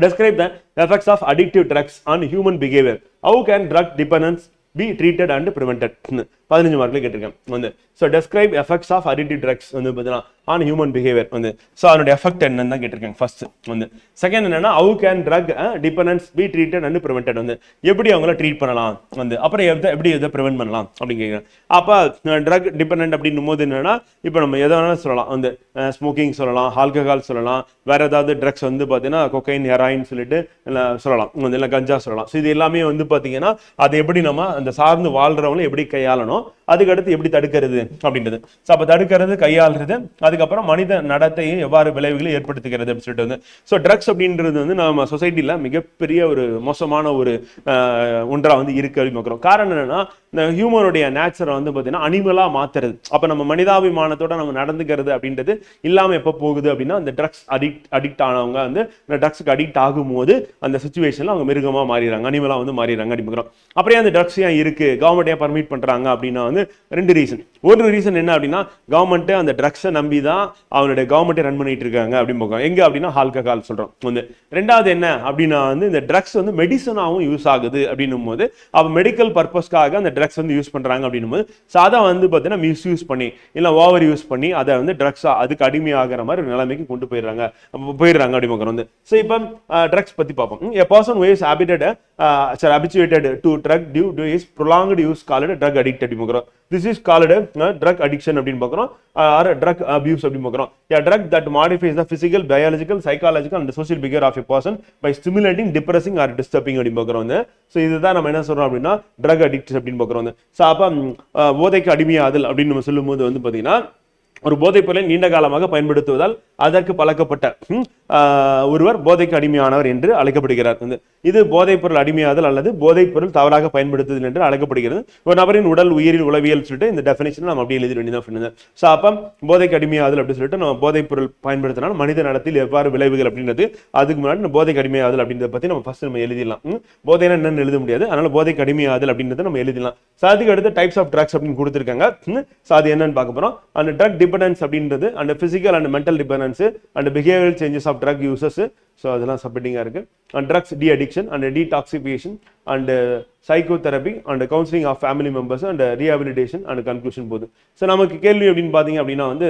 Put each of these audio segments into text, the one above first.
Describe the effects of addictive drugs on human behavior. How can drug dependence be treated and prevented? 15 மார்க்ல கேட்டிருக்கேன் வந்து. So describe effects of addictive drugs வந்து பார்த்தீங்கன்னா on human behavior வந்து. So அதனுடைய effect என்னன்னு தான் கேட்டிருக்கேன் first வந்து. செகண்ட் என்னன்னா how can drug dependence be treated and prevented வந்து. எப்படி அவங்கள ட்ரீட் பண்ணலாம் வந்து. அப்புறம் எப்படி இதை ப்ரிவென்ட் பண்ணலாம் அப்படின்னு கேட்குறேன். அப்போ ட்ரக் டிபெண்ட் அப்படின்னும் போது என்னன்னா இப்போ நம்ம எதை வேணாலும் சொல்லலாம் வந்து ஸ்மோக்கிங் சொல்லலாம், ஆல்கஹால் சொல்லலாம், வேற ஏதாவது ட்ரக்ஸ் வந்து பார்த்தீங்கன்னா கொக்கைன், ஹெராயின் சொல்லிட்டு சொல்லலாம் வந்து, இல்லை கஞ்சா சொல்லலாம். ஸோ இது எல்லாமே வந்து பார்த்தீங்கன்னா அதை எப்படி நம்ம அந்த சார்ந்து வாழ்றவங்களை எப்படி கையாளணும், அதுக்கடுத்து எப்படி தடுக்கிறது அப்படின்றது. ஸோ அப்போ தடுக்கிறது, கையாளுறது, அதுக்கப்புறம் மனித நடத்தையும் எவ்வாறு விளைவுகளை ஏற்படுத்துகிறது அப்படின்னு சொல்லிட்டு வந்து. ஸோ ட்ரக்ஸ் அப்படின்றது வந்து நம்ம சொசைட்டியில் மிகப்பெரிய ஒரு மோசமான ஒரு ஒன்றா வந்து இருக்கு அப்படின்னு பார்க்குறோம். காரணம் என்னன்னா இந்த ஹியூமனுடைய நேச்சரை வந்து பார்த்தீங்கன்னா அனிமலாக மாத்துறது. அப்போ நம்ம மனிதாபிமானத்தோட நம்ம நடந்துக்கிறது அப்படின்றது இல்லாமல் எப்போ போகுது அப்படின்னா அந்த ட்ரக்ஸ் அடிக்ட் ஆனவங்க வந்து இந்த ட்ரக்ஸுக்கு அடிக்ட் ஆகும்போது அந்த சுச்சுவேஷனில் அவங்க மிருகமாக மாறிடுறாங்க, அனிமலாக வந்து மாறிடுறாங்க அப்படின்னு பார்க்குறோம். அப்புறம் அந்த ட்ரக்ஸ் ஏன் இருக்கு, கவர்மெண்ட் ஏன் பர்மிட் பண்ணுறாங்க அப்படின்னா வந்து ரெண்டு ரீசன். ஒரு ரீசன் என்ன அப்படின்னா கவர்மெண்ட் அந்த ட்ரக்ஸை நம்பி தான் அவனுடைய கவர்மெண்ட்டை ரன் பண்ணிட்டு இருக்காங்க அப்படின்னு பார்க்குறோம். எங்க அப்படின்னா ஆல்கஹால் சொல்றோம் வந்து. ரெண்டாவது என்ன அப்படின்னா வந்து இந்த ட்ரக்ஸ் வந்து மெடிசனாகவும் யூஸ் ஆகுது அப்படின்னும் போது அப்போ மெடிக்கல் பர்பஸ்க்காக அந்த ட்ரக்ஸ் வந்து யூஸ் பண்றாங்க அப்படின்னும் போது சாதா வந்து பார்த்தீங்கன்னா மிஸ்யூஸ் பண்ணி இல்லை ஓவர் யூஸ் பண்ணி அதை வந்து ட்ரக்ஸா அதுக்கு அடிமையாகிற மாதிரி ஒரு நிலைமைக்கு கொண்டு போயிடுறாங்க அப்படி பார்க்குறோம் வந்து. ஸோ இப்போ ட்ரக்ஸ் பத்தி பார்ப்போம். A person who is habituated to drug due to his prolonged use called drug addict அப்படி பார்க்குறோம். This is called drug addiction அப்படின்னு பார்க்குறோம், or drug abuse அப்படின்னு பார்க்குறோம். A drug that modifies the physical, biological, psychological and social behavior of a person by stimulating, depressing or disturbing அப்படின்னு பார்க்குறோம் வந்து. So இதுதான் நம்ம என்ன சொல்றோம் அப்படின்னா ட்ரக் அடிக்ட் அப்படின்னு பார்க்குறோம் வந்து. ஸோ அப்போ போதைக்கு அடிமையாதல் அப்படின்னு நம்ம சொல்லும் போது வந்து பார்த்தீங்கன்னா ஒரு போதைப் பொருளை நீண்ட காலமாக பயன்படுத்துவதால் அதற்கு பழக்கப்பட்ட ஒருவர் போதைக்கு அடிமையானவர் என்று அழைக்கப்படுகிறார். இது போதைப் பொருள் அடிமையாதல் அல்லது போதைப் பொருள் தவறாக பயன்படுத்துதல் என்று அழைக்கப்படுகிறது. ஒரு நபரின் உடல், உயிரில், உளவியல் சொல்லிட்டு இந்த டெஃபினேஷன் நம்ம அப்படியே எழுதி வேண்டியதான். ஸோ அப்போ போதைக்கு அடிமையாதல் அப்படின்னு சொல்லிட்டு நம்ம போதைப் பொருள் பயன்படுத்தினால் மனித நடத்தில் எவ்வாறு விளைவுகள் அப்படின்றது அதுக்கு முன்னாடி போதைக்கு அடிமையாதல் அப்படின்றத பத்தி நம்ம ஃபர்ஸ்ட் நம்ம எழுதிடலாம். போதைனா என்னன்னு எழுத முடியாது, அதனால போதைக்கு அடிமையாதல் அப்படின்றத நம்ம எழுதிடலாம். ஸோ அதுக்கு அடுத்து டைப்ஸ் ஆஃப் ட்ரக்ஸ் அப்படின்னு கொடுத்துருக்காங்க. ஸோ அது என்னன்னு பார்க்க போறோம். அந்த ட்ரக் டிபெண்டன்ஸ் அப்படின்றது அந்த physical and mental dependence and behavioural changes of drug users. So அதெல்லாம் சப்மிட்டிங்காக இருக்கு. And drugs de addiction and detoxification and psychotherapy and counselling of family members and rehabilitation and conclusion போகுது. ஸோ நமக்கு கேள்வி அப்படின்னு பார்த்தீங்க அப்படின்னா வந்து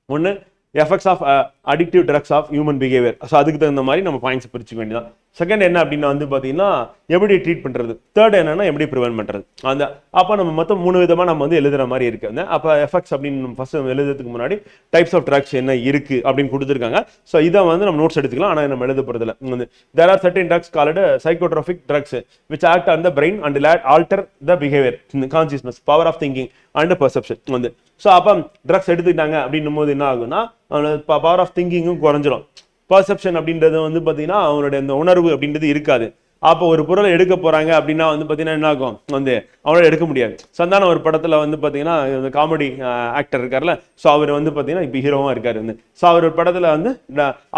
ஒன்று effects of addictive drugs of human behaviour. So அதுக்கு தகுந்த மாதிரி நம்ம பாயிண்ட்ஸ் பிரிச்சுக்க வேண்டியதான். செகண்ட் என்ன அப்படின்னா வந்து பார்த்தீங்கன்னா எப்படி ட்ரீட் பண்ணுறது. தேர்ட் என்னன்னா எப்படி ப்ரிவென்ட் பண்ணுறது. அந்த அப்போ நம்ம மொத்தம் 3 விதமாக நம்ம வந்து எழுதுற மாதிரி இருக்கு. அப்போ எஃபெக்ட்ஸ் அப்படின்னு ஃபர்ஸ்ட் எழுதுறதுக்கு முன்னாடி டைப்ஸ் ஆஃப் ட்ரக்ஸ் என்ன இருக்கு அப்படின்னு கொடுத்துருக்காங்க. ஸோ இதை வந்து நம்ம நோட்ஸ் எடுத்துக்கலாம், ஆனால் நம்ம எழுத போகிறதுல வந்து there are certain drugs called psychotropic drugs which act on the brain and alter the behaviour, consciousness, power of thinking and perception வந்து. ஸோ அப்போ ட்ரக்ஸ் எடுத்துக்கிட்டாங்க அப்படின்னும் போது என்ன ஆகுன்னா பவர் ஆஃப் திங்கிங்கும் குறைஞ்சிடும். பர்செப்ஷன் அப்படின்றது வந்து பார்த்தீங்கன்னா அவனுடைய இந்த உணர்வு அப்படின்றது இருக்காது. அப்போ ஒரு பொருளை எடுக்க போறாங்க அப்படின்னா வந்து பார்த்தீங்கன்னா என்ன ஆகும் வந்து அவனோட எடுக்க முடியாது. சந்தான ஒரு படத்துல வந்து பார்த்தீங்கன்னா இந்த காமெடி ஆக்டர் இருக்கார்ல, ஸோ அவர் வந்து பார்த்தீங்கன்னா இப்போ ஹீரோவா இருக்காரு வந்து. ஸோ அவர் ஒரு படத்துல வந்து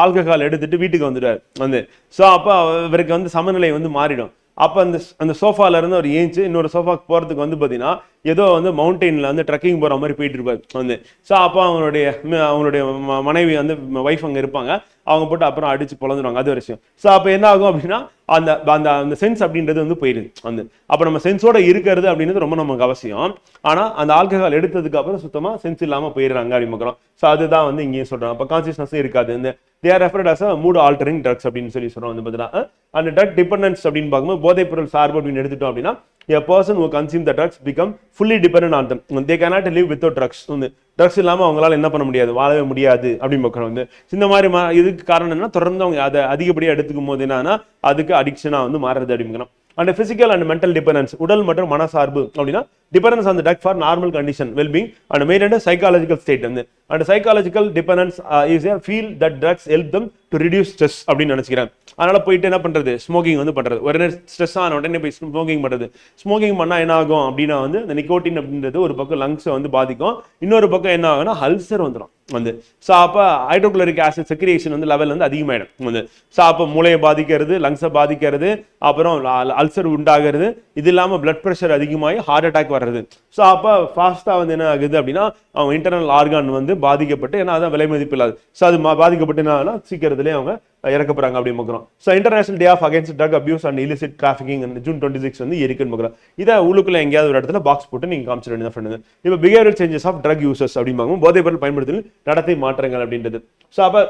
ஆல்கஹால் எடுத்துட்டு வீட்டுக்கு வந்துடுவார் வந்து. ஸோ அப்போ இவருக்கு வந்து சமநிலை வந்து மாறிடும். அப்போ அந்த சோஃபால இருந்து அவர் ஏஞ்சி இன்னொரு சோஃபாக்கு போறதுக்கு வந்து பார்த்தீங்கன்னா ஏதோ வந்து மவுண்டெயின்ல வந்து ட்ரெக்கிங் போற மாதிரி போயிட்டு இருப்பாரு வந்து. ஸோ அப்போ அவங்களுடைய மனைவி வந்து ஒய்ஃப் அங்கே இருப்பாங்க, அவங்க போட்டு அப்புறம் அடிச்சு பொழந்துருவாங்க. அது ஒரு விஷயம். ஸோ அப்போ என்ன ஆகும் அப்படின்னா அந்த சென்ஸ் அப்படின்றது வந்து போயிடுது வந்து. அப்போ நம்ம சென்ஸோட இருக்கிறது அப்படின்றது ரொம்ப நமக்கு அவசியம். ஆனால் அந்த ஆல்கஹால் எடுத்ததுக்கு அப்புறம் சுத்தமாக சென்ஸ் இல்லாமல் போயிடுறாங்க அப்படின்னு பார்க்குறோம். ஸோ அதுதான் வந்து இங்கேயும் சொல்றோம். அப்போ கான்சியஸ்னஸும் இருக்காது. இந்த they are referred as a mood altering drugs அப்படின்னு சொல்லி சொல்றோம் வந்து பார்த்தீங்கன்னா. அந்த ட்ரக் டிபெண்டன்ஸ் அப்படின்னு பார்க்கும்போது போதைப் பொருள் சார்பு அப்படின்னு எடுத்துட்டோம் அப்படின்னா a person who consume the drugs become fully dependent on them. They cannot live without drugs. Drugs இல்லாமல் அவங்களால என்ன பண்ண முடியாது, வாழவே முடியாது அப்படின்னு பார்க்கணும் வந்து. இந்த மாதிரி இதுக்கு காரணம் என்ன, தொடர்ந்து அவங்க அதை அதிகப்படியாக எடுத்துக்கும் போது என்னன்னா அதுக்கு அடிக்ஷனாக வந்து மாறுறது அப்படிங்கிறோம். And physical and mental dependence, உடல் மற்றும் மனசார்பு அப்படின்னா dependence on the drug for normal condition, wellbeing and maintain psychological state வந்து. And psychological dependence is a feel that drugs help them to reduce stress அப்படின்னு நினைச்சுக்கிறேன். அதனால போயிட்டு என்ன பண்றது, ஸ்மோக்கிங் வந்து பண்றது. உடனே ஸ்ட்ரெஸ் ஆன உடனே போய் ஸ்மோக்கிங் பண்றது. ஸ்மோக்கிங் பண்ணா என்ன ஆகும் அப்படின்னா வந்து இந்த நிக்கோட்டின் அப்படின்றது ஒரு பக்கம் லங்ஸை வந்து பாதிக்கும், இன்னொரு பக்கம் என்ன ஆகும்னா அல்சர் வந்துடும் வந்து. ஸோ அப்போ ஹைட்ரோகுளோரிக் ஆசிட் செக்ரியேஷன் வந்து லெவல் வந்து அதிகமாயிடும் வந்து. ஸோ அப்போ மூளையை பாதிக்கிறது, லங்ஸை பாதிக்கிறது, அப்புறம் அல்சர் உண்டாகிறது. இது இல்லாமல் பிளட் ப்ரெஷர் அதிகமாகி ஹார்ட் அட்டாக் வர மாறுறது. ஸோ அப்போ ஃபாஸ்ட்டாக வந்து என்ன ஆகுது அப்படின்னா அவங்க இன்டர்னல் ஆர்கான் வந்து பாதிக்கப்பட்டு, ஏன்னா அதான் விலை மதிப்பு இல்லாது. ஸோ அது பாதிக்கப்பட்டு என்ன சீக்கிரத்திலே அவங்க இறக்க போறாங்க அப்படின்னு பார்க்குறோம். So international day of against drug abuse and illicit trafficking June 26 வந்து இருக்குன்னு பார்க்குறோம். இதை உள்ளுக்குள்ள எங்கேயாவது ஒரு இடத்துல பாக்ஸ் போட்டு நீங்க காமிச்சிட வேண்டியதான் ஃப்ரெண்டு. இப்போ behavioural changes of drug users அப்படின்னு பார்க்கும் போதைப் பொருள் பயன்படுத்தல் நடத்தை மாற்றங்கள் அப்படின்றது. ஸோ அப்போ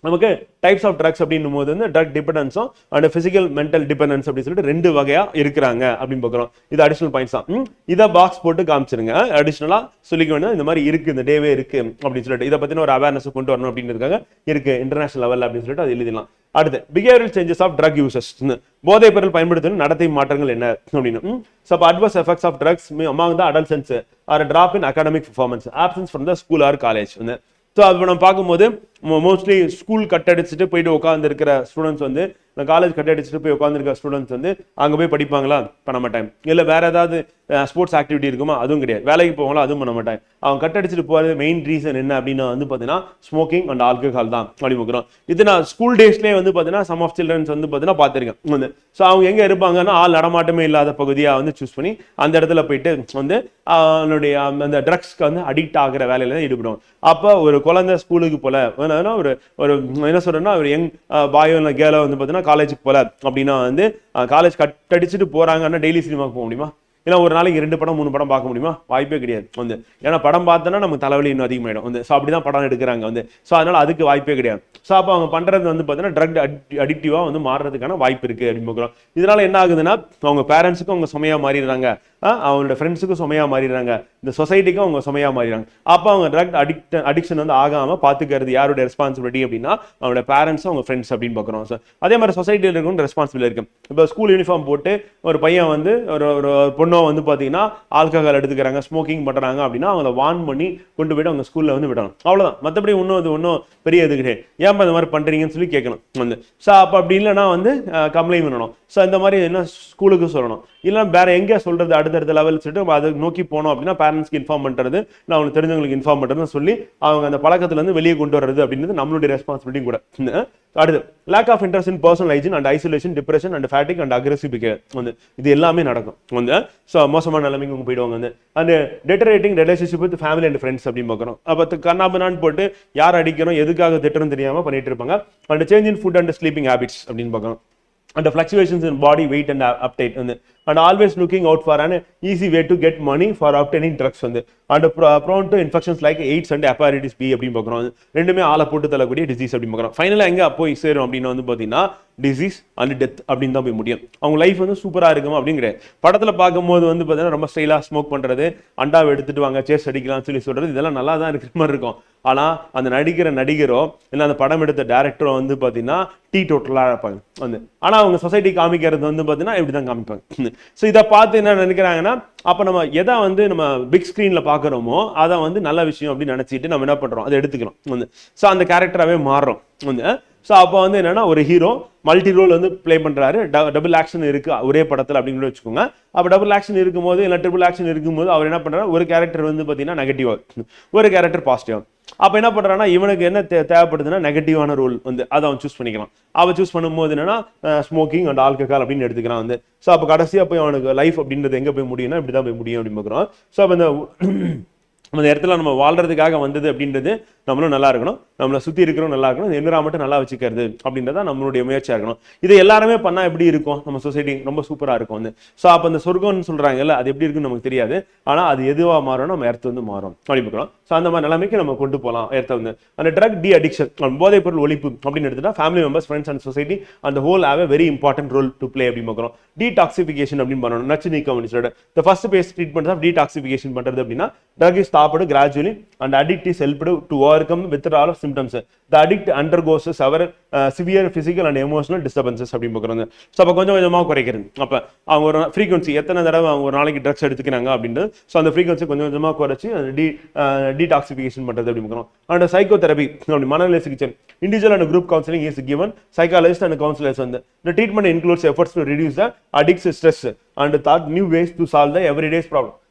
நமக்கு டைப்ஸ் ஆஃப் ட்ரக்ஸ் அப்படின்னும் போது வந்து ட்ரக் டிபெண்டன்ஸும் அண்ட் பிசிக்கல் மென்டல் டிபெண்டன்ஸ் அப்படின்னு சொல்லிட்டு 2 வகையா இருக்கிறாங்க அப்படின்னு பார்க்குறோம். இது அடிஷனல் பாயிண்ட்ஸ் தான். இதை பாக்ஸ் போட்டு காமிச்சிருங்க. அடிஷனலா சொல்லிக்க வேண்டியது இந்த மாதிரி இருக்கு, இந்த டேவே இருக்கு அப்படின்னு சொல்லிட்டு இதை பத்தின ஒரு அவேர்னஸ் கொண்டு வரணும் அப்படின்றதுக்காக இருக்கு இன்டர்நேஷனல் லெவல் அப்படின்னு சொல்லிட்டு அது எழுதிடலாம். அடுத்து behavioural changes of drug users, போதைப் பொருள் பயன்படுத்தல் நடத்தை மாற்றங்கள் என்ன அப்படின்னு. So adverse effects of drugs among the adolescents are a drop in academic performance, absence from the school or college. So அது நம்ம பார்க்கும்போது மோஸ்ட்லி ஸ்கூல் கட் அடிச்சுட்டு போயிட்டு உட்காந்து இருக்கிற ஸ்டூடெண்ட்ஸ் வந்து, காலேஜ் கட் அடிச்சுட்டு போய் உட்காந்துருக்க ஸ்டூடெண்ட்ஸ் வந்து அங்கே போய் படிப்பாங்களா? பண்ண மாட்டாங்க. இல்லை வேற ஏதாவது ஸ்போர்ட்ஸ் ஆக்டிவிட்டி இருக்குமா? அதுவும் கிடையாது. வேலைக்கு போவாங்களா? அதுவும் பண்ண மாட்டாங்க. அவங்க கட் அடிச்சுட்டு போகிறது மெயின் ரீசன் என்ன அப்படின்னா வந்து பார்த்தீங்கன்னா ஸ்மோக்கிங் அண்ட் ஆல்கஹால் தான் அப்படி பார்க்குறோம். இது நான் ஸ்கூல் டேஸ்லேயே வந்து பார்த்தீங்கன்னா சம் ஆஃப் சில்ட்ரன்ஸ் வந்து பார்த்தீங்கன்னா பார்த்துருக்கேன் வந்து. ஸோ அவங்க எங்கே இருப்பாங்கன்னா ஆள் நடமாட்டமே இல்லாத பகுதியாக வந்து சூஸ் பண்ணி அந்த இடத்துல போயிட்டு வந்து அவனுடைய அந்த ட்ரக்ஸ்க்கு வந்து அடிக்ட் ஆகிற வேலையில தான் ஈடுபடுவாங்க. அப்போ ஒரு குழந்தை ஸ்கூலுக்கு போல ஒரு ஒரு என்ன சொல்றேன்னா ஒரு யங் பாயோ இல்லை கேர்ளோ வந்து பார்த்தீங்கன்னா காலேஜுக்கு போல அப்படின்னா வந்து காலேஜ் கட் அடிச்சுட்டு போறாங்கன்னா டெய்லி சினிமாவுக்கு போக முடியுமா? ஏன்னா ஒரு நாளைக்கு 2 படம் 3 படம் பார்க்க முடியுமா? வாய்ப்பே கிடையாது வந்து. ஏன்னா படம் பார்த்தோன்னா நமக்கு தலைவலி இன்னும் அதிகமாயிடும் வந்து. ஸோ அப்படிதான் படம் எடுக்கிறாங்க வந்து. ஸோ அதனால அதுக்கு வாய்ப்பே கிடையாது. ஸோ அப்போ அவங்க பண்றது வந்து பார்த்தீங்கன்னா ட்ரக் அடிக்டிவா வந்து மாறுறதுக்கான வாய்ப்பு இருக்கு அப்படின்னு பார்க்குறோம். இதனால என்ன ஆகுதுன்னா அவங்க பேரண்ட்ஸுக்கும் அவங்க சுமையா மாறிடுறாங்க, அவங்களோட ஃப்ரெண்ட்ஸுக்கும் சுமையா மாறிடுறாங்க, இந்த சொசைட்டிக்கும் அவங்க சுமையா மாறிடுறாங்க. அப்போ அவங்க ட்ரக் அடிக்ஷன் வந்து ஆகாம பார்த்துக்கிறது யாருடைய ரெஸ்பான்சிபிலிட்டி அப்படின்னா அவங்களோட பேரண்ட்ஸ், அவங்க ஃப்ரெண்ட்ஸ் அப்படின்னு பார்க்குறோம். ஸோ அதே மாதிரி சொசைட்டியில் இருக்கணும் ரெஸ்பான்சிபிலிட்டி இருக்கு. இப்போ ஸ்கூல் யூனிஃபார்ம் போட்டு ஒரு பையன் வந்து ஒரு பொண்ணு வந்து பார்த்தீங்கன்னா ஆல்கஹால் எடுத்துக்கிறாங்க, ஸ்மோக்கிங் பண்றாங்க அப்படின்னா அவங்கள வார்ன் பண்ணி கொண்டு போயிட்டு அவங்க ஸ்கூல்ல வந்து விடணும். அவ்வளவுதான். மற்றபடி ஒன்றும் பெரிய இது கிடையாது. ஏன் இந்த மாதிரி பண்றீங்கன்னு சொல்லி கேட்கணும் வந்து. ஸோ அப்போ அப்படி இல்லைன்னா வந்து கம்ப்ளைண்ட் பண்ணணும். ஸோ இந்த மாதிரி என்ன ஸ்கூலுக்கு சொல்லணும். இல்லை வேற எங்கே சொல்றது அடுத்தடுத்த லெவல் சொல்லிட்டு அதை நோக்கி போனோம் அப்படின்னா பேரண்ட்ஸ்க்கு இன்ஃபார்ம் பண்றது, இல்லை அவங்களுக்கு தெரிஞ்சவங்களுக்கு இன்ஃபார்ம் பண்றதுன்னு சொல்லி அவங்க அந்த பழக்கத்துல இருந்து வெளியே கொண்டு வர்றது அப்படின்றது நம்மளுடைய ரெஸ்பான்சிபிலிட்டி கூட. அடுத்து lack of interest in personal hygiene and isolation, depression and fatigue and aggressive behaviour வந்து இது எல்லாமே நடக்கும் வந்து. ஸோ மோசமான நிலைமைக்கு அவங்க போயிடுவாங்க வந்து. And deteriorating relationship with family and friends அப்படின்னு பார்க்குறோம். அப்போ கண்ணாபண்ணான்னு போட்டு யார் அடிக்கணும் எதுக்காக திட்டணும் தெரியாம பண்ணிட்டு இருப்பாங்க. And change in food and sleeping habits அப்படின்னு பார்க்கணும். And the fluctuations in body weight and uptake and always looking out for an easy way to get money for obtaining drugs and prone to infections like AIDS and hepatitis B அப்படின்னு பார்க்குறோம். ரெண்டுமே ஆளை போட்டு தள்ளக்கூடிய disease அப்படின்னு பார்க்குறோம். ஃபைனலாக எங்கே போய் சேரும் அப்படின்னு வந்து பார்த்தீங்கன்னா டிசீஸ் அண்ட் டெத் அப்படின்னு தான் போய் முடியும். அவங்க லைஃப் வந்து சூப்பராக இருக்குமா அப்படிங்கிற படத்தில் பார்க்கும்போது வந்து பார்த்தீங்கன்னா ரொம்ப ஸ்டைலாக ஸ்மோக் பண்ணுறது, அண்டாவை எடுத்துட்டு வாங்க சேஸ் அடிக்கலாம்னு சொல்லி சொல்கிறது, இதெல்லாம் நல்லா தான் இருக்கிற மாதிரி இருக்கும். ஆனால் அந்த நடிகரோ இல்லை அந்த படம் எடுத்த டேரக்டரோ வந்து பார்த்தீங்கன்னா டீ டோட்டலாக இருப்பாங்க வந்து. ஆனால் அவங்க சொசைட்டி காமிக்கிறது வந்து பார்த்தீங்கன்னா இப்படி தான் காமிப்பாங்க. ஸோ இதை பார்த்து என்ன நினைக்கிறாங்கன்னா அப்போ நம்ம எதை வந்து நம்ம பிக் ஸ்க்ரீனில் பார்க்குறோமோ அதை வந்து நல்ல விஷயம் அப்படின்னு நினச்சிட்டு நம்ம என்ன பண்ணுறோம் அதை எடுத்துக்கிறோம் வந்து. ஸோ அந்த கேரக்டராகவே மாறுறோம் வந்து. ஸோ அப்போ வந்து என்னன்னா ஒரு ஹீரோ மல்டி ரோல் வந்து பிளே பண்றாரு, டபுள் ஆக்ஷன் இருக்கு ஒரே படத்தில் அப்படின்னு வச்சுக்கோங்க. அப்போ டபுள் ஆக்ஷன் இருக்கும்போது இல்லை ட்ரிபிள் ஆக்ஷன் இருக்கும்போது அவர் என்ன பண்றாரு, ஒரு கேரக்டர் வந்து பார்த்தீங்கன்னா நெகட்டிவா, ஒரு கேரக்டர் பாசிட்டிவா. அப்போ என்ன பண்றான்னா இவனுக்கு என்ன தேவைப்படுதுன்னா நெகட்டிவான ரோல் வந்து அதை அவன் சூஸ் பண்ணிக்கலாம். அவன் சூஸ் பண்ணும்போது என்னன்னா ஸ்மோக்கிங் அண்ட் ஆல்கஹால் அப்படின்னு எடுத்துக்கிறான் வந்து. ஸோ அப்போ கடைசியாக போய் அவனுக்கு லைஃப் அப்படின்றது எங்கே போய் முடியும்னா இப்படி தான் போய் முடியும் அப்படின்னு பார்க்குறோம். ஸோ அப்போ இந்த இடத்துல நம்ம வாழ்றதுக்காக வந்தது அப்படின்றது நம்மளும் நல்லா இருக்கணும், நம்மளை சுற்றி இருக்கிறோம் நல்லா இருக்கணும், என்விரான்மெண்ட்டை நல்லா வச்சுக்கிறது அப்படின்றத நம்மளுடைய முயற்சியாக இருக்கணும். இதை எல்லாருமே பண்ணால் எப்படி இருக்கும், நம்ம சொசைட்டி ரொம்ப சூப்பராக இருக்கும் வந்து. ஸோ அப்போ அந்த சொர்க்கம்னு சொல்கிறாங்கல்ல அது எப்படி இருக்குன்னு நமக்கு தெரியாது, ஆனால் அது எதுவாக மாறும் நம்ம எர்த்து வந்து மாறும் அப்படி பார்க்கலாம். ஸோ அந்த மாதிரி நிலைமைக்கு நம்ம கொண்டு போகலாம் எர்த்தை வந்து. அந்த ட்ரக் டி அடிக்ஷன் போதைப் பொருள் ஒழிப்பு அப்படின்னு எடுத்துட்டா family members, friends and society அந்த whole have a very important role to play அப்படின்னு பார்க்குறோம். டீடாக்சிஃபிகேஷன் அப்படின்னு பண்ணணும், நச்சு நீக்கம் அப்படின்னு சொல்லிட்டு the first phase treatment of detoxification பண்ணுறது அப்படின்னா drug is stopped gradually and addict is helped to overcome withdrawal of symptoms. The addict undergoes several severe physical and emotional disturbances அப்படின்னு பார்க்குறாங்க. ஸோ அப்போ கொஞ்சம் கொஞ்சமாக குறைக்கிறது. அப்போ அவங்க ஒரு ஃப்ரீக்வன்சி எத்தனை தடவை அவங்க ஒரு நாளைக்கு ட்ரக்ஸ் எடுத்துக்கிறாங்க அப்படின்றது, ஸோ அந்த ஃப்ரீக்வன்சி கொஞ்சம் கொஞ்சமாக குறைச்சி டீடாக்சிஃபிகேஷன் பண்ணுறது அப்படி பார்க்குறோம். அண்ட் சைக்கோ தெரபி அப்படி மனநிலை சிகிச்சை, individual and group counselling is given. Psychologists and counselors வந்து the treatment includes efforts to reduce the addict's stress and thought new ways to solve the everyday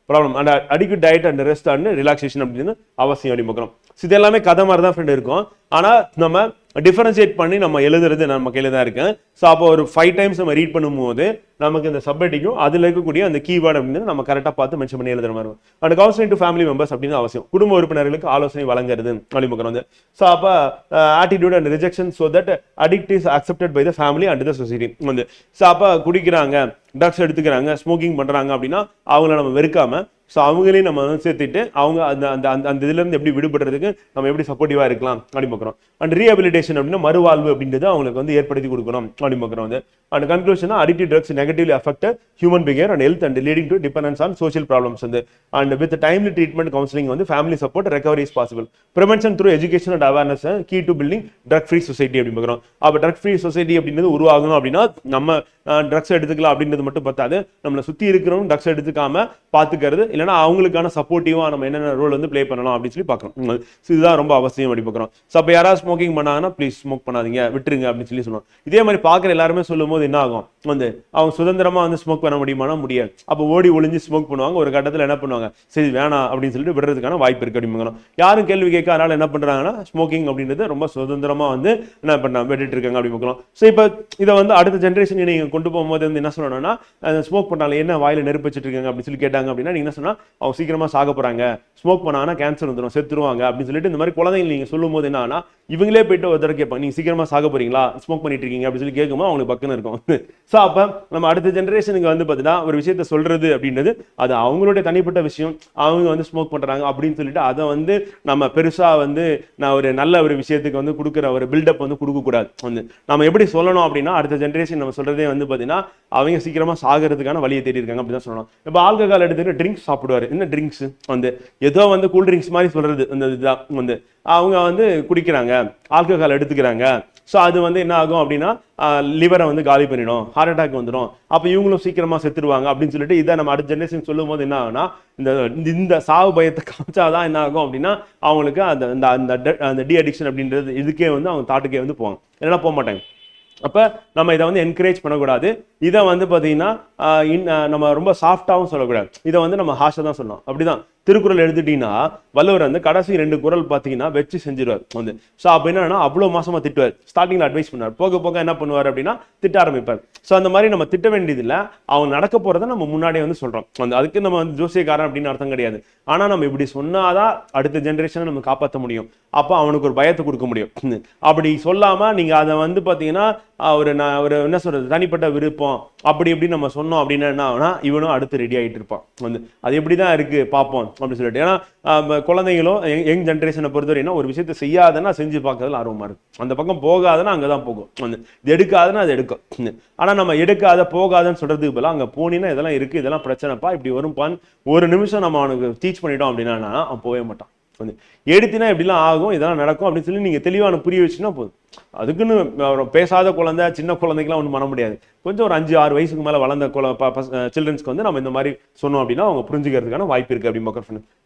problem and adequate diet and rest and relaxation அப்படின்னு அவசியம் அப்படி பார்க்குறோம். இது எல்லாமே கதை மாதிரி தான் ஃப்ரெண்ட் இருக்கும். ஆனா நம்ம டிஃபரன்ஷியேட் பண்ணி நம்ம எழுதுறது நம்ம கையில தான் இருக்கு. ஸோ அப்போ ஒரு 5 டைம்ஸ் நம்ம ரீட் பண்ணும்போது நமக்கு இந்த சப்ஹெட்டிங்கும் அதில் இருக்கக்கூடிய அந்த கீவேர்டு அப்படின்னு நம்ம கரெக்டாக பார்த்து மென்ஷன் பண்ணி எழுதுற மாதிரி இருக்கும். And counselling to family members அப்படின்னு அவசியம். குடும்ப உறுப்பினர்களுக்கு ஆலோசனை வழங்குறது வழிமுறை வந்து. ஸோ அப்போ attitude and rejection so that addict is accepted by the family and the society வந்து. ஸோ அப்போ குடிக்கிறாங்க, ட்ரக்ஸ் எடுத்துக்கிறாங்க, ஸ்மோக்கிங் பண்றாங்க அப்படின்னா அவங்கள நம்ம வெறுக்காம ஸோ அவங்களையும் நம்ம வந்து சேர்த்துட்டு அவங்க அந்த அந்த அந்த அந்த இதுலேருந்து எப்படி விடுபடுறதுக்கு நம்ம எப்படி சப்போர்ட்டிவாக இருக்கலாம் அப்படின்னு பார்க்குறோம். அண்ட் ரீஹபிலிட்டேஷன் அப்படின்னா மறுவாழ்வு அப்படின்றது அவங்களுக்கு வந்து ஏற்படுத்தி கொடுக்கணும் அப்படின்னு பார்க்குறோம் வந்து. அண்ட் கன்க்ளூஷனா addictive drugs negatively affect human behaviour and health and leading to dependence on social problems வந்து. And with timely treatment counselling வந்து family support recovery is possible. Prevention through education and awareness key to building drug free society அப்படின்னு பார்க்குறோம். அப்போ drug free society அப்படின்றது உருவாகணும் அப்படின்னா நம்ம drugs எடுத்துக்கலாம் அப்படின்றது மட்டும் பார்த்தாது, நம்மளை சுற்றி இருக்கிறவங்க ட்ரக்ஸ் எடுத்துக்காம பார்த்துக்கிறது, இல்லைன்னா அவங்களுக்கான சப்போர்ட்டிவா நம்ம என்னென்ன ரோல் வந்து ப்ளே பண்ணலாம் அப்படின்னு சொல்லி பார்க்கணும். இதுதான் ரொம்ப அவசியம் அப்படி பார்க்குறோம். ஸோ அப்போ யாராவது ஸ்மோக்கிங் பண்ணாங்கன்னா ப்ளீஸ் ஸ்மோக் பண்ணாதீங்க, விட்டுருங்க அப்படின்னு சொல்லி சொல்லுவோம். இதே மாதிரி பார்க்குற எல்லாருமே சொல்லும் போது என்ன ஆகும் வந்து அவங்க சுதந்திரமா வந்து ஸ்மோக் பண்ண முடியுமானா முடியாது. அப்போ ஓடி ஒளிஞ்சு ஸ்மோக் பண்ணுவாங்க. ஒரு கட்டத்தில் என்ன பண்ணுவாங்க, சரி வேணாம் அப்படின்னு சொல்லிட்டு விடுறதுக்கான வாய்ப்பு இருக்கு அப்படின்னு. யாரும் கேள்வி கேட்க அதனால என்ன பண்றாங்கன்னா ஸ்மோக்கிங் அப்படின்றது ரொம்ப சுதந்திரமா வந்து என்ன பண்ண விட்டுட்டு இருக்காங்க அப்படி பார்க்கலாம். ஸோ இப்போ இதை வந்து அடுத்த ஜென்ரேஷன் நீங்க கொண்டு போகும்போது வந்து என்ன சொல்லணும்னா, ஸ்மோக் பண்ணாலும் என்ன வாயில நெருப்பு வச்சுட்டு இருக்காங்க அப்படின்னு சொல்லி கேட்டாங்க அப்படின்னா நீங்க என்ன சொன்னா அவங்க சீக்கிரமா சாக போறாங்க, ஸ்மோக் பண்ணாங்கன்னா கேன்சர் வந்துடும், செத்துருவாங்க அப்படின்னு சொல்லிட்டு இந்த மாதிரி குழந்தைங்க நீங்க சொல்லும் போது என்னன்னா இவங்களே போயிட்டு ஒரு தடவை கேட்பாங்க, நீங்க சீக்கிரமா சாக போறீங்களா, ஸ்மோக் பண்ணிட்டு இருக்கீங்க அப்படின்னு சொல்லி கேட்கும்போது அவங்களுக்கு பக்குன்னு இருக்கும். ஸோ அப்ப நம்ம அடுத்த ஜென்ரேஷனுக்கு வந்து பார்த்தீங்கன்னா ஒரு விஷயத்த சொல்றது அப்படின்றது அது அவங்களுடைய தனிப்பட்ட விஷயம். அவங்க வந்து ஸ்மோக் பண்றாங்க அப்படின்னு சொல்லிட்டு அதை வந்து நம்ம பெருசா வந்து நான் ஒரு நல்ல ஒரு விஷயத்துக்கு வந்து கொடுக்குற ஒரு பில்டப் வந்து கொடுக்க கூடாது. வந்து நம்ம எப்படி சொல்லணும் அப்படின்னா அடுத்த ஜென்ரேஷன் நம்ம சொல்றதே வந்து பார்த்தீங்கன்னா அவங்க சீக்கிரமா சாகிறதுக்கான வழியை தேடி இருக்காங்க அப்படிதான் சொல்லணும். இப்போ ஆல்கஹால் எடுத்துட்டு ட்ரிங்க்ஸ் சாப்பிடுவாரு, என்ன ட்ரிங்க்ஸ் வந்து ஏதோ வந்து கூல் ட்ரிங்க்ஸ் மாதிரி சொல்றது அந்த இதுதான் வந்து அவங்க வந்து குடிக்கிறாங்க, ஆல்கஹால் எடுத்துக்கிறாங்க. ஸோ அது வந்து என்ன ஆகும் அப்படின்னா லிவரை வந்து காலி பண்ணிடும், ஹார்ட் அட்டாக் வந்துடும், அப்போ இவங்களும் சீக்கிரமா செத்துருவாங்க அப்படின்னு சொல்லிட்டு இதை நம்ம அடுத்த ஜென்ரேஷன் சொல்லும் போது என்ன ஆகும்னா இந்த சாவு பயத்தை காமிச்சாதான் என்ன ஆகும் அப்படின்னா அவங்களுக்கு அந்த அந்த டி அடிக்ஷன் அப்படின்றது இதுக்கே வந்து அவங்க தாட்டுக்கே வந்து போவாங்க, இல்லைன்னா போக மாட்டாங்க. அப்போ நம்ம இதை வந்து என்கரேஜ் பண்ணக்கூடாது. இதை வந்து பார்த்தீங்கன்னா நம்ம ரொம்ப சாஃப்டாகவும் சொல்லக்கூடாது, இதை வந்து நம்ம ஹாஷாக தான் சொல்லணும். அப்படிதான் திருக்குறள் எழுதிட்டீங்கன்னா வள்ளுவர் வந்து கடைசி 2 குறள் பார்த்தீங்கன்னா வச்சு செஞ்சிருவார் வந்து. ஸோ அப்போ என்னன்னா அவ்வளோ மாசமா திட்டுவார், ஸ்டார்டிங்ல அட்வைஸ் பண்ணுவார், போக போக என்ன பண்ணுவார் அப்படின்னா திட்ட ஆரம்பிப்பார். ஸோ அந்த மாதிரி நம்ம திட்ட வேண்டியதில்லை, அவங்க நடக்க போறதை நம்ம முன்னாடியே வந்து சொல்றோம். அந்த அதுக்கு நம்ம வந்து ஜோசியக்காரன் அப்படின்னு அர்த்தம் கிடையாது. ஆனா நம்ம இப்படி சொன்னாதான் அடுத்த ஜென்ரேஷனை நம்ம காப்பாற்ற முடியும். அப்போ அவனுக்கு ஒரு பயத்தை கொடுக்க முடியும். அப்படி சொல்லாம நீங்க அதை வந்து பார்த்தீங்கன்னா ஒரு என்ன சொல்றது தனிப்பட்ட விருப்பம் அப்படி இப்படி நம்ம சொன்னோம் அப்படின்னா என்ன ஆகுனா இவனும் அடுத்து ரெடி ஆகிட்டு இருப்பான் வந்து அது எப்படிதான் இருக்கு பார்ப்போம் அப்படின்னு சொல்லிட்டு. ஏன்னா குழந்தைங்களும் யங் ஜென்ரேஷனை பொறுத்தவரைன்னா ஒரு விஷயத்தை செய்யாதன்னா செஞ்சு பார்க்கறதுல ஆர்வமா இருக்கும், அந்த பக்கம் போகாதன்னா அங்கதான் போகும் வந்து இது எடுக்காதுன்னா அது எடுக்கும். ஆனா நம்ம எடுக்காத போகாதன்னு சொல்றதுக்கு பதிலாக அங்க போனீங்கன்னா இதெல்லாம் இருக்கு, இதெல்லாம் பிரச்சனைப்பா, இப்படி வரும்பான்னு ஒரு நிமிஷம் நம்ம அவனுக்கு டீச் பண்ணிட்டோம் அப்படின்னா அவன் போகவே மாட்டான். வந்து எடுத்தினா இப்படிலாம் ஆகும், இதெல்லாம் நடக்கும் அப்படின்னு சொல்லி நீங்க தெளிவான புரிய வச்சுன்னா போதும். அதுக்குன்னு பேசாத குழந்தை சின்ன குழந்தைக்கெல்லாம் ஒன்றும் பண்ண முடியாது. கொஞ்சம் ஒரு 5-6 வயசுக்கு மேல வளர்ந்த சில்ட்ரன்ஸ்க்கு வந்து நம்ம இந்த மாதிரி சொன்னோம் அப்படின்னா அவங்க புரிஞ்சுக்கிறதுக்கான வாய்ப்பு இருக்கு அப்படின்னு பார்க்குறேன்.